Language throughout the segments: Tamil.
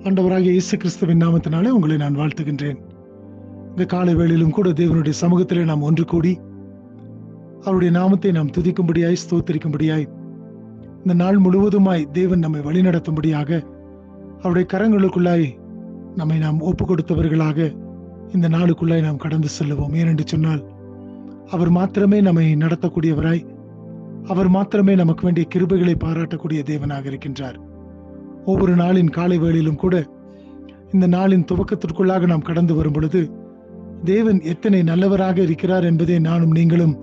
ஆண்டவராகிய இயேசு கிறிஸ்துவின் நாமத்தினாலே உங்களை நான் வாழ்த்துகின்றேன். இந்த காலை வேளையிலும் கூட தேவனுடைய சமூகத்திலே நாம் ஒன்று கூடி அவருடைய நாமத்தை நாம் துதிக்கும்படியாய், ஸ்தோத்திரிக்கும்படியாய், இந்த நாள் முழுவதுமாய் தேவன் நம்மை வழிநடத்தும்படியாக அவருடைய கரங்களுக்குள்ளாய் நம்மை நாம் ஒப்பு கொடுத்தவர்களாக இந்த நாளுக்குள்ளாய் நாம் கடந்து செல்லுவோம். ஏனென்று சொன்னால் அவர் மாத்திரமே நம்மை நடத்தக்கூடியவராய், அவர் மாத்திரமே நமக்கு வேண்டிய கிருபைகளை பாராட்டக்கூடிய தேவனாக இருக்கின்றார். ஒவ்வொரு நாளின் காலை வேளையிலும் கூட இந்த நாளின் துவக்கத்திற்குள்ளாக நாம் கடந்து வரும் பொழுது தேவன் எத்தனை நல்லவராக இருக்கிறார் என்பதை நானும் நீங்களும்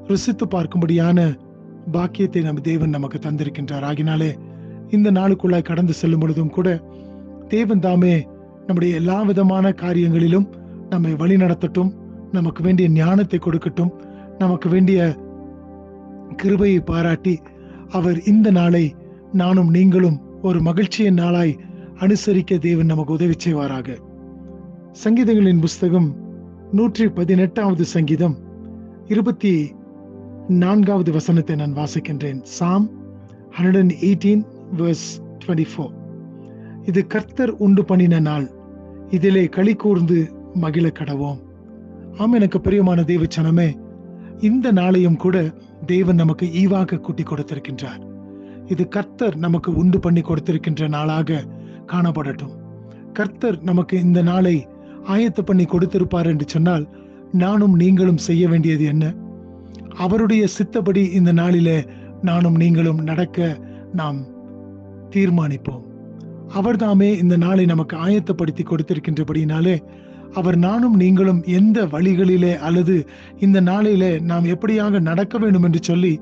ருசித்து பார்க்கும்படியான பாக்கியத்தை தேவன் நமக்கு தந்திருக்கின்றார். ஆகினாலே இந்த நாளுக்குள்ளாய் கடந்து செல்லும் பொழுதும் கூட தேவன் தாமே நம்முடைய எல்லா விதமான காரியங்களிலும் நம்மை வழி நடத்தட்டும், நமக்கு வேண்டிய ஞானத்தை கொடுக்கட்டும், நமக்கு வேண்டிய கிருபையை பாராட்டி அவர் இந்த நாளை நானும் நீங்களும் ஒரு மகிழ்ச்சியின் நாளாய் அனுசரிக்க தேவன் நமக்கு உதவி செய்வாராக. சங்கீதங்களின் புஸ்தகம் 118வது சங்கீதம் 24வது வசனத்தை நான் வாசிக்கின்றேன். சாம் 118 verse 24. இது கர்த்தர் உண்டு பண்ணின நாள், இதிலே களி கூர்ந்து மகிழ கடவோம். ஆம், எனக்கு பிரியமான தேவ ஜனமே, இந்த நாளையும் கூட தேவன் நமக்கு ஈவாக கூட்டி கொடுத்திருக்கின்றார். இது கர்த்தர் நமக்கு உண்டு பண்ணி கொடுத்திருக்கின்ற நாளாக காணப்படட்டும். கர்த்தர் நமக்கு இந்த நாளை ஆயத்த பண்ணி கொடுத்திருப்பார் என்று சொன்னால் நானும் நீங்களும் செய்ய வேண்டியது என்ன? அவருடைய சித்தப்படி இந்த நாளிலே நானும் நீங்களும் நடக்க நாம் தீர்மானிப்போம். அவர் தாமே இந்த நாளை நமக்கு ஆயத்தப்படுத்தி கொடுத்திருக்கின்றபடினாலே அவர் நானும் நீங்களும் எந்த வழிகளிலே அல்லது இந்த நாளிலே நாம் எப்படியாக நடக்க வேண்டும் என்று சொல்லி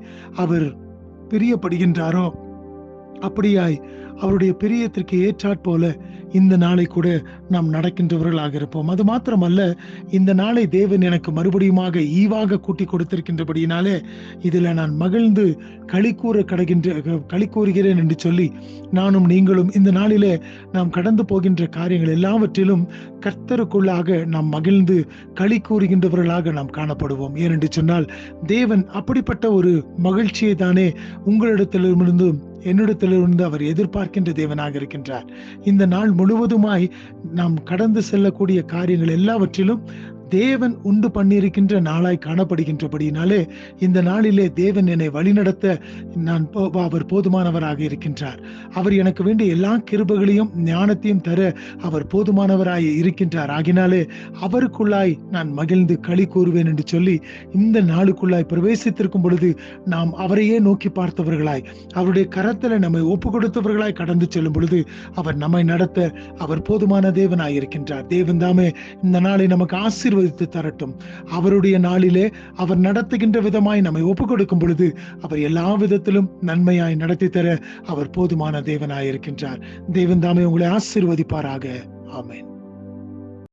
அவர் பிரியப்படுகின்றாரோ அப்படியாய் அவருடைய பிரியத்திற்கு ஏற்றாற் போல இந்த நாளை கூட நாம் நடக்கின்றவர்களாக இருப்போம். அது மாத்திரமல்ல, இந்த நாளை தேவன் எனக்கு மறுபடியுமாக ஈவாக கூட்டி கொடுத்திருக்கின்றபடியினாலே இதில் நான் மகிழ்ந்து களி கூறுகிறேன் என்று சொல்லி நானும் நீங்களும் இந்த நாளிலே நாம் கடந்து போகின்ற காரியங்கள் எல்லாவற்றிலும் கர்த்தருக்குள்ளாக நாம் மகிழ்ந்து களி கூறுகின்றவர்களாக நாம் காணப்படுவோம். ஏனென்று சொன்னால் தேவன் அப்படிப்பட்ட ஒரு மகிழ்ச்சியை தானே உங்களிடத்திலிருந்து என்னிடத்திலிருந்து அவர் எதிர்பார்க்கின்ற தேவனாக இருக்கின்றார். இந்த நாள் முழுவதுமாய் நாம் கடந்து செல்லக்கூடிய காரியங்கள் எல்லாவற்றிலும் தேவன் உண்டு பண்ணியிருக்கின்ற நாளாய் காணப்படுகின்றபடினாலே இந்த நாளிலே தேவன் என்னை வழிநடத்த அவர் போதுமானவராக இருக்கின்றார். அவர் எனக்கு வேண்டிய எல்லா கிருபைகளையும் ஞானத்தையும் தர அவர் போதுமானவராய் இருக்கின்றார். ஆகினாலே அவருக்குள்ளாய் நான் மகிழ்ந்து களி கூறுவேன் என்று சொல்லி இந்த நாளுக்குள்ளாய் பிரவேசித்திருக்கும் பொழுது நாம் அவரையே நோக்கி பார்த்தவர்களாய், அவருடைய கரத்துல நம்மை ஒப்பு கொடுத்தவர்களாய் கடந்து செல்லும் பொழுது அவர் நம்மை நடத்த அவர் போதுமான தேவனாய் இருக்கின்றார். தேவன் தாமே இந்த நாளை நமக்கு ஆசீர்வதித்து தரட்டும். அவருடைய நாளிலே அவர் நடத்துகின்ற விதமாய் நம்மை ஒப்பு கொடுக்கும் பொழுது அவர் எல்லா விதத்திலும் நன்மையாய் நடத்தி தர அவர் போதுமான தேவனாய் இருக்கின்றார். தேவன் தாமே உங்களை ஆசீர்வதிப்பாராக. ஆமென்.